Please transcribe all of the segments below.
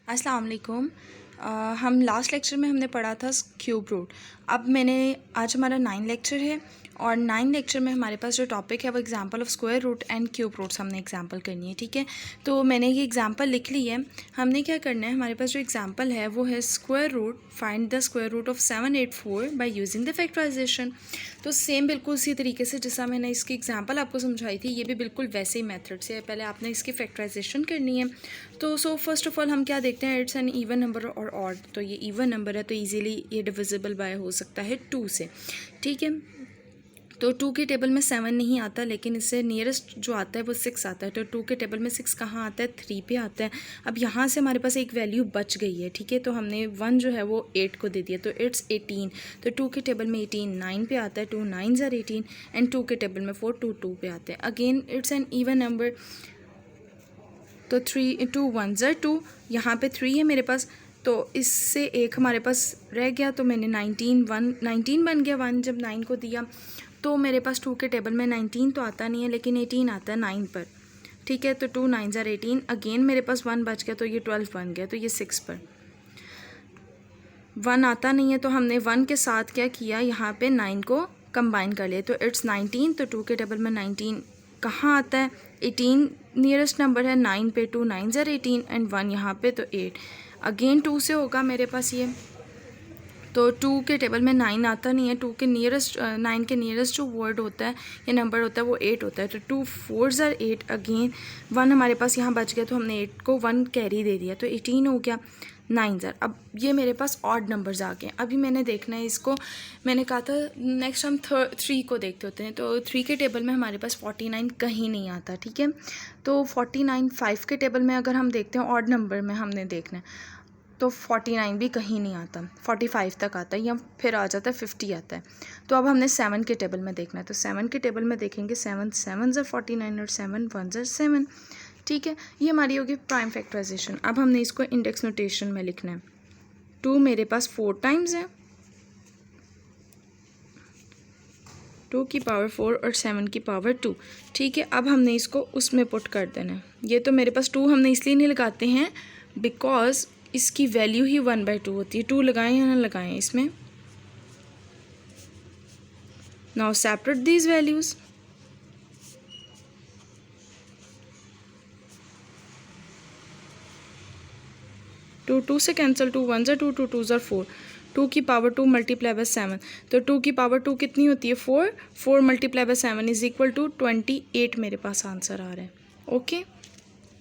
अस्सलाम वालेकुम। हम लास्ट लेक्चर में हमने पढ़ा था क्यूब रूट। अब आज हमारा 9 लेक्चर है और 9 लेक्चर में हमारे पास जो टॉपिक है वो example of square root and cube roots हमने एग्जांपल करनी है, ठीक है। तो मैंने ये एग्जांपल लिख ली है। हमने क्या करना है, हमारे पास जो एग्जांपल है वो है square root, find the square root of 784 by using the factorisation. तो सेम बिल्कुल उसी तरीके से जैसा मैंने इसकी एग्जांपल आपको समझाई थी, ये भी बिल्कुल वैसे ही मेथड से है। पहले आपने इसकी फैक्टराइजेशन करनी है। तो फर्स्ट ऑफ ऑल हम क्या देखते हैं, इट्स एन इवन नंबर और ऑड। तो ये इवन नंबर है तो इजीली ये डिविजिबल बाय हो सकता है 2 से, ठीक है। तो 2 के टेबल में 7 नहीं आता, लेकिन इससे नियरेस्ट जो आता है वो 6 आता है। तो 2 के टेबल में 6 कहाँ आता है, 3 पे आता है। अब यहाँ से हमारे पास एक वैल्यू बच गई है, ठीक है। तो हमने 1 जो है वो 8 को दे दिया, तो इट्स 18। तो 2 के टेबल में 18 9 पे आता है, 2 9s are 18 एंड 2 के टेबल में 4 2 पे आते हैं। Again it's an even number, तो 3 2 1s are 2, यहाँ पे 3 है मेरे पास, तो इससे एक हमारे पास रह गया। तो मैंने 19 बन गया 1 जब 9 को दिया। तो मेरे पास 2 के टेबल में 19 तो आता नहीं है, लेकिन 18 आता है 9 पर, ठीक है। तो 2 9s are 18। अगेन मेरे पास 1 बच गया, तो ये 12 बन गया। तो ये 6 पर 1 आता नहीं है, तो हमने 1 के साथ क्या किया, यहाँ पे 9 को कंबाइन कर लिया। तो इट्स 19। तो 2 के टेबल में 19 कहाँ आता है, 18 नियरेस्ट नंबर है, 9 पे 2 9s are 18 एंड 1 यहाँ पे, तो 8। अगेन 2 से होगा मेरे पास ये। तो 2 के टेबल में 9 आता नहीं है, 2 के नियरेस्ट 9 के नियरेस्ट जो वर्ड होता है या नंबर होता है वो 8 होता है। तो 2 4s are 8। अगेन 1 हमारे पास यहाँ बच गया, तो हमने 8 को 1 कैरी दे दिया, तो 18 हो गया 9s are। अब ये मेरे पास ऑड नंबर्स आ गए। अभी मैंने देखना है इसको, मैंने कहा था नेक्स्ट हम 3 को देखते होते हैं। तो 3 के टेबल में हमारे पास 49 कहीं नहीं आता, ठीक है। तो 49 5 के टेबल में अगर हम देखते हैं, ऑड नंबर में हमने देखना है, तो 49 भी कहीं नहीं आता, 45 तक आता है या फिर आ जाता है 50 आता है। तो अब हमने 7 के टेबल में देखना है। तो 7 के टेबल में देखेंगे, 7 7s are 49 और 7 1s are 7, ठीक है। ये हमारी होगी प्राइम फैक्टराइजेशन। अब हमने इसको इंडेक्स नोटेशन में लिखना है। 2 मेरे पास 4 टाइम्स है, 2 की पावर 4 और 7 की पावर 2, ठीक है। अब हमने इसको उसमें पुट कर देना है। ये तो मेरे पास 2 हमने इसलिए नहीं लगाते हैं बिकॉज इसकी वैल्यू ही 1/2 होती है। 2 लगाएं या ना लगाएं इसमें। Now separate these values. Two 2 से cancel, 2 1s are 2 2 2s are 4, 2 की पावर 2 मल्टीप्लाई बाय 7। तो 2 की पावर 2 कितनी होती है, 4 4 multiply by 7 is equal to 28 मेरे पास आंसर आ रहा है, okay.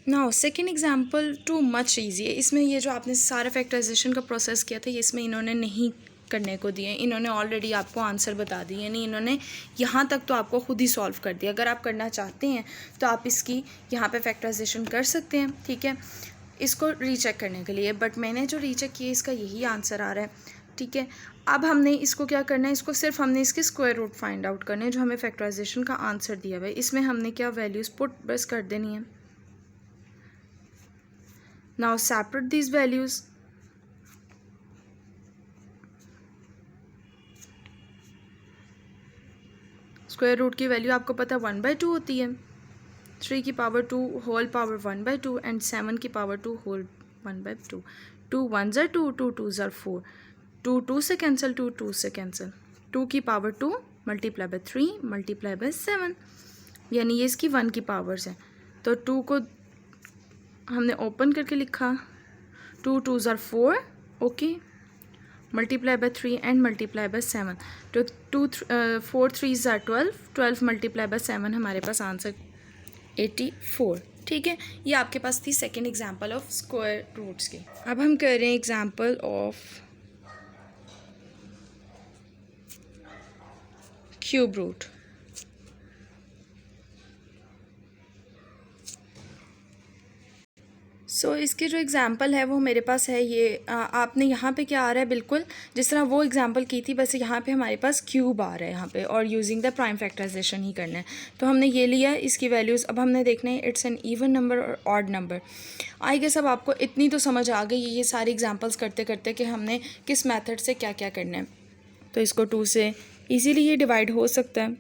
Now second example too much easy है। इसमें ये जो आपने सारा फैक्टराइजेशन का प्रोसेस किया था, ये इसमें इन्होंने नहीं करने को दिए, इन्होंने ऑलरेडी आपको आंसर बता दिए, यानी इन्होंने यहाँ तक तो आपको खुद ही सॉल्व कर दिया। अगर आप करना चाहते हैं तो आप इसकी यहाँ पे फैक्टराइजेशन कर सकते हैं, ठीक है, इसको रीचेक करने के लिए। बट मैंने जो रीचेक किया इसका यही आंसर आ रहा है, ठीक है। अब हमने इसको क्या करना है, इसको सिर्फ हमने इसके स्क्वायर रूट फाइंड आउट करने हैं जो हमें फैक्टराइजेशन का आंसर दिया हुआ है। इसमें हमने क्या वैल्यूज़ पुट बस कर देनी है। Now separate these values. Square root की वैल्यू आपको पता है 1/2 होती है। 3 की पावर 2 होल पावर 1/2 एंड 7 की power 2 whole 1/2। 2 1s are 2 2 2s are 4, 2 2 से कैंसिल, 2 2 से कैंसिल। 2 की power 2 multiply bye 3 multiply by 7, यानी ये इसकी 1 की पावर्स हैं। तो 2 को हमने ओपन करके लिखा, 2 2s are 4, okay, multiply by 3 and multiply by 7। तो 4 3s are 12, 12 मल्टीप्लाई बाय 7 हमारे पास आंसर 84, ठीक है। ये आपके पास थी second example of square roots की। अब हम कर रहे हैं example of cube root. So इसकी जो एग्ज़ाम्पल है वो मेरे पास है ये। आपने यहाँ पे क्या आ रहा है, बिल्कुल जिस तरह वो एग्ज़ाम्पल की थी, बस यहाँ पे हमारे पास क्यूब आ रहा है यहाँ पे, और यूजिंग द प्राइम फैक्टराइजेशन ही करना है। तो हमने ये लिया इसकी वैल्यूज़। अब हमने देखना है इट्स एन इवन नंबर और ऑड नंबर। आई गेस अब आपको इतनी तो समझ आ गई ये सारी एग्जाम्पल्स करते करते कि हमने किस मैथड से क्या क्या करना है। तो इसको 2 से ईज़िली ये डिवाइड हो सकता है।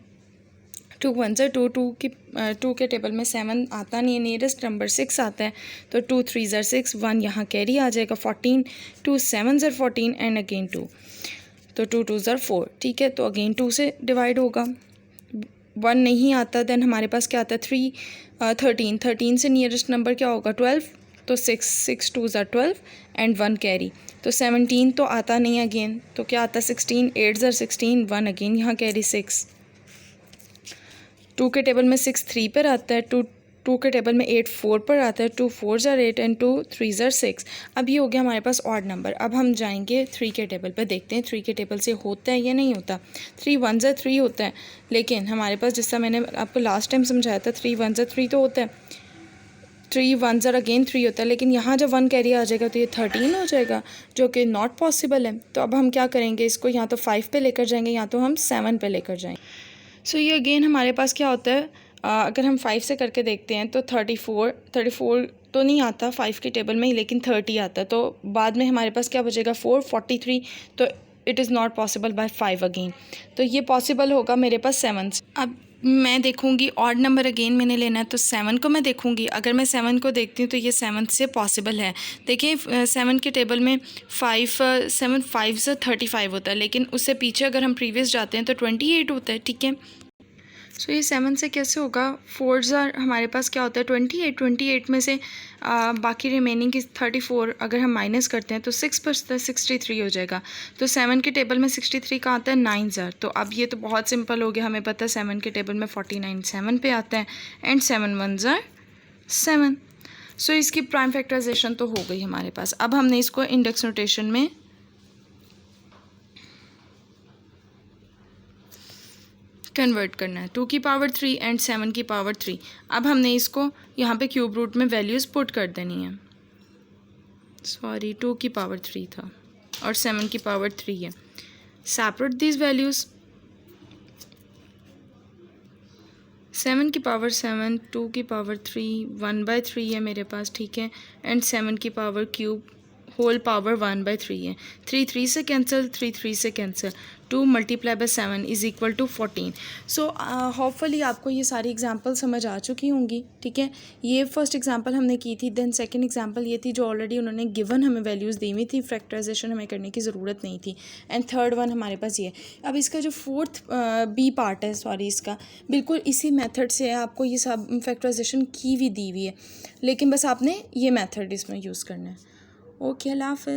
2 1 ज़ा 2, 2 के टेबल में 7 आता नहीं है, नियरेस्ट नंबर 6 आता है, तो 2 3 ज़ा 6, 1 यहाँ कैरी आ जाएगा, 14, 2 7 ज़ा 14 एंड अगेन 2, तो 2 2 ज़ा 4, ठीक है। तो अगेन 2 से डिवाइड होगा, 1 नहीं आता, देन हमारे पास क्या आता है 13, 13 से नियरेस्ट नंबर क्या होगा 12, तो 6 6 2 ज़ा 12 एंड 1 कैरी, तो 17 तो आता नहीं अगेन, तो क्या आता है 16, 8 ज़ा 16, 1 अगेन यहाँ कैरी 6, 2 के टेबल में 6 3 पर आता है, 2 के टेबल में 8 4 पर आता है, 2 4 ज़ा 8 एंड 2 3 ज़ा 6। अब ये हो गया हमारे पास ऑड नंबर। अब हम जाएंगे 3 के टेबल पर, देखते हैं 3 के टेबल से होता है या नहीं होता। 3 1 ज़ा 3 होता है, लेकिन हमारे पास जैसा मैंने आपको लास्ट टाइम समझाया था 3 1 ज़ा 3 तो होता है, 3 1 ज़ा अगेन 3 होता है, लेकिन यहाँ जब 1 कैरी आ जाएगा तो ये 13 हो जाएगा, जो कि नॉट पॉसिबल है। तो अब हम क्या करेंगे, इसको या तो 5 पे लेकर जाएंगे या तो हम 7 पे लेकर जाएंगे। सो ये अगेन हमारे पास क्या होता है, अगर हम 5 से करके देखते हैं तो 34 तो नहीं आता 5 के टेबल में, लेकिन 30 आता है, तो बाद में हमारे पास क्या बचेगा 4 43, तो it is not possible by 5 again, तो ये पॉसिबल होगा मेरे पास 7 से। अब मैं देखूंगी ऑड नंबर अगेन मैंने लेना है, तो 7 को मैं देखूंगी, अगर मैं 7 को देखती हूँ तो ये 7 से पॉसिबल है। देखिए 7 के टेबल में 7 5 से 35 होता है, लेकिन उससे पीछे अगर हम प्रीवियस जाते हैं तो 28 होता है, ठीक है। सो ये 7 से कैसे होगा, 4 ज़ा हमारे पास क्या होता है 28 में से बाकी रिमेनिंग की 34 अगर हम माइनस करते हैं तो 6 बचता है, 63 हो जाएगा। तो 7 के टेबल में 63 का आता है 9 ज़ा, तो अब ये तो बहुत सिंपल हो गया, हमें पता है 7 के टेबल में 49 7 पे आता है, एंड 7 1 ज़ा 7। सो इसकी प्राइम फैक्टराइजेशन तो हो गई हमारे पास। अब हमने इसको इंडेक्स नोटेशन में कन्वर्ट करना है, 2 की पावर 3 एंड 7 की पावर 3। अब हमने इसको यहाँ पे क्यूब रूट में वैल्यूज़ पुट कर देनी है, सॉरी 2 की पावर 3 था और 7 की पावर 3 है। सेपरेट दीज वैल्यूज़, 7 की पावर 7, 2 की पावर 3, 1/3 है मेरे पास, ठीक है, एंड 7 की पावर क्यूब होल पावर 1/3 है। 3 3 से कैंसिल, 3 3 से cancel, 2 multiply by 7 is equal to 14। So hopefully आपको ये सारी एग्जांपल समझ आ चुकी होंगी, ठीक है। ये फर्स्ट एग्जांपल हमने की थी, देन सेकंड एग्जांपल ये थी जो ऑलरेडी उन्होंने गिवन हमें वैल्यूज़ दी हुई थी, फैक्टराइजेशन हमें करने की ज़रूरत नहीं थी, एंड थर्ड वन हमारे पास ये। अब इसका जो फोर्थ बी पार्ट है, सॉरी इसका बिल्कुल इसी मेथड से है, आपको ये सब फैक्टराइजेशन की भी दी हुई है, लेकिन बस आपने ये मेथड इसमें यूज़ करना है। ओके, अल्लाह हाफ़िज़।